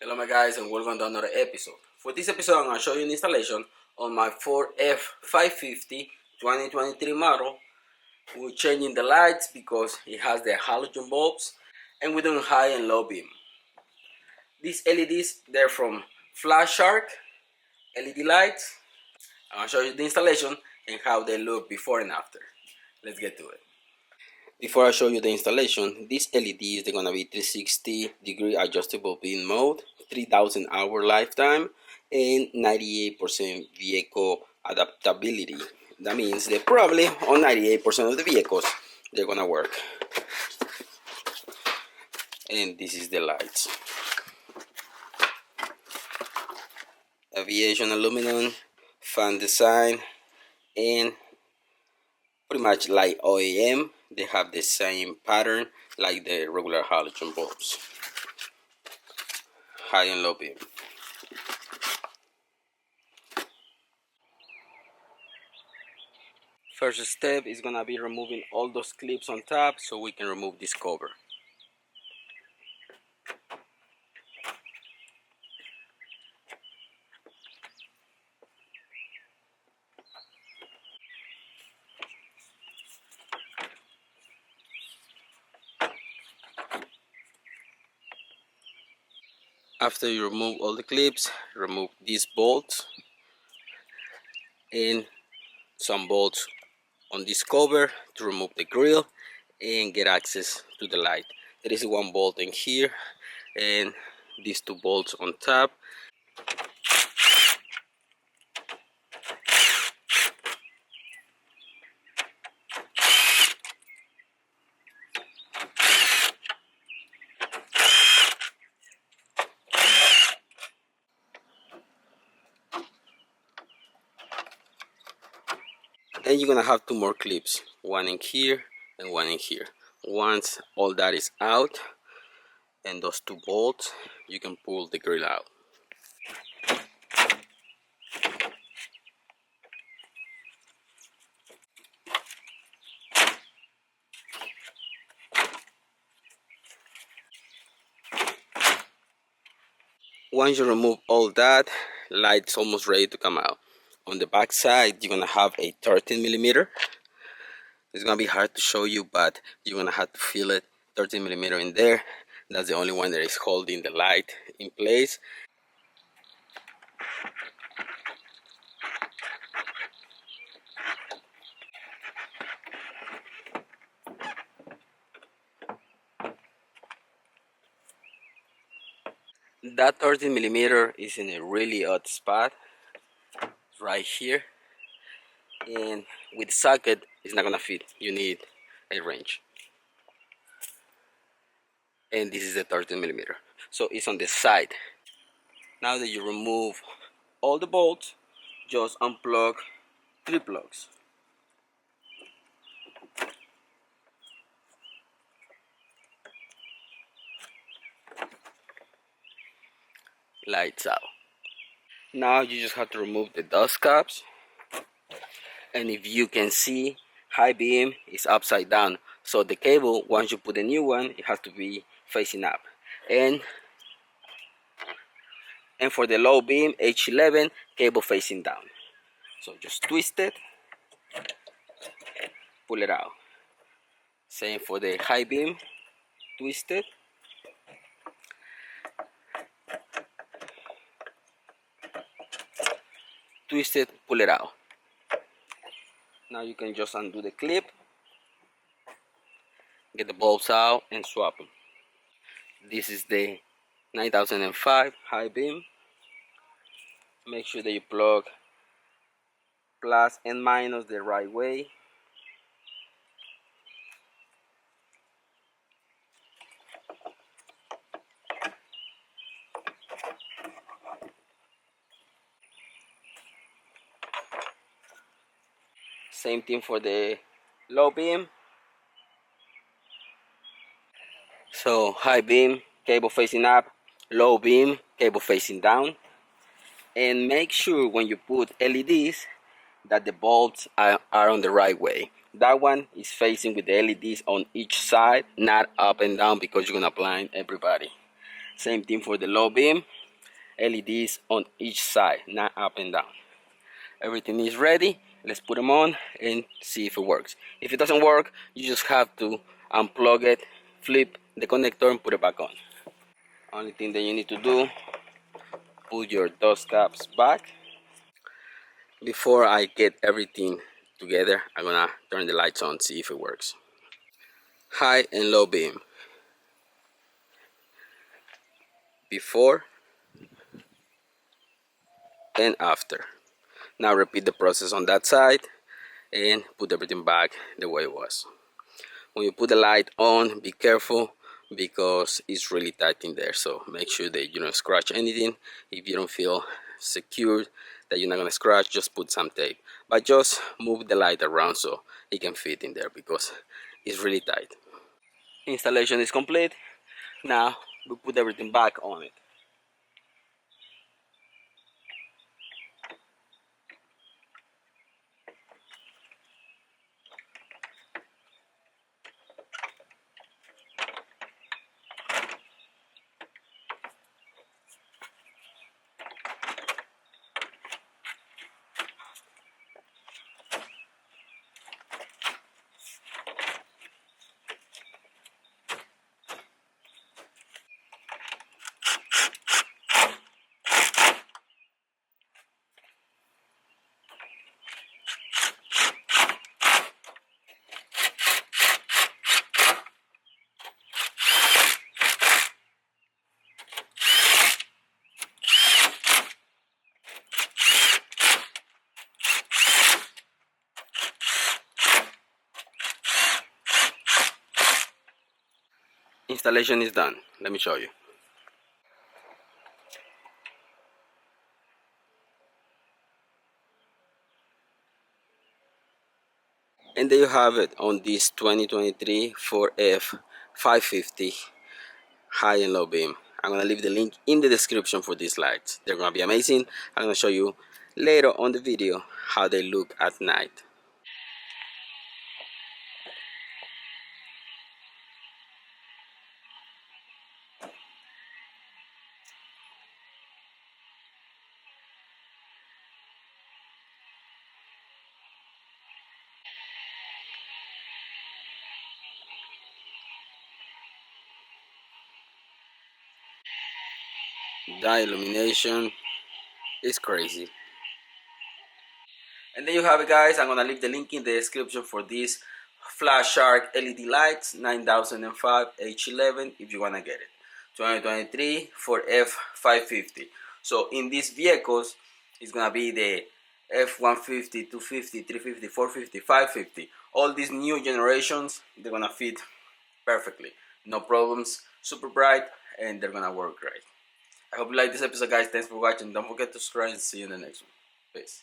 Hello my guys and welcome to another episode. For this episode I'm going to show you an installation on my Ford F550 2023 model. We're changing the lights because it has the halogen bulbs and we're doing high and low beam. These LEDs, they're from Flashark LED lights. I'm going to show you the installation and how they look before and after. Let's get to it. Before I show you the installation, these LEDs, they're going to be 360-degree adjustable beam mode, 3000 hour lifetime, and 98% vehicle adaptability. That means they probably on 98% of the vehicles they're going to work. And this is the lights. Aviation aluminum, fan design, and pretty much like OEM. They have the same pattern like the regular halogen bulbs. High and low beam. First step is gonna be removing all those clips on top so we can remove this cover. After you remove all the clips, remove these bolts and some bolts on this cover to remove the grill and get access to the light. There is one bolt in here and these two bolts on top. And you're gonna have two more clips, one in here and one in here. Once all that is out and those two bolts, you can pull the grill out. Once you remove all that, light's almost ready to come out. On the back side, you're gonna have a 13mm. It's gonna be hard to show you, but you're gonna have to feel it. 13mm in there. That's the only one that is holding the light in place. That 13mm is in a really odd spot, right here, and with the socket, it's not gonna fit. You need a wrench. And this is the 13mm. So it's on the side. Now that you remove all the bolts, just unplug 3 plugs. Lights out. Now you just have to remove the dust caps, and if you can see, high beam is upside down, so the cable, once you put a new one, it has to be facing up. And for the low beam, H11, cable facing down. So just twist it, pull it out. Same for the high beam, twist it, twist it, pull it out. Now you can just undo the clip, get the bulbs out and swap them. This is the 9005 high beam. Make sure that you plug plus and minus the right way. Same thing for the low beam. So high beam, cable facing up, low beam, cable facing down. And make sure when you put LEDs that the bulbs are on the right way. That one is facing with the LEDs on each side, not up and down, because you're gonna blind everybody. Same thing for the low beam. LEDs on each side, not up and down. Everything is ready. Let's put them on and see if it works. If it doesn't work, you just have to unplug it, flip the connector and put it back on. Only thing that you need to do, put your dust caps back. Before I get everything together, I'm gonna turn the lights on, see if it works. High and low beam. Before and after. Now repeat the process on that side and put everything back the way it was. When you put the light on, be careful because it's really tight in there, so make sure that you don't scratch anything. If you don't feel secure that you're not gonna scratch, just put some tape, but just move the light around so it can fit in there because it's really tight. Installation is complete. Now we put everything back on it. Installation is done. Let me show you. And there you have it on this 2023 Ford F550 high and low beam. I'm gonna leave the link in the description for these lights. They're gonna be amazing. I'm gonna show you later on the video how they look at night. The illumination is crazy. And there you have it, guys. I'm gonna leave the link in the description for these Flashark LED lights 9005 H11 if you wanna get it. 2023 for F550. So in these vehicles, it's gonna be the F150, 250, 350, 450, 550. All these new generations, they're gonna fit perfectly. No problems, super bright, and they're gonna work great. I hope you like this episode, guys. Thanks for watching. Don't forget to subscribe and see you in the next one. Peace.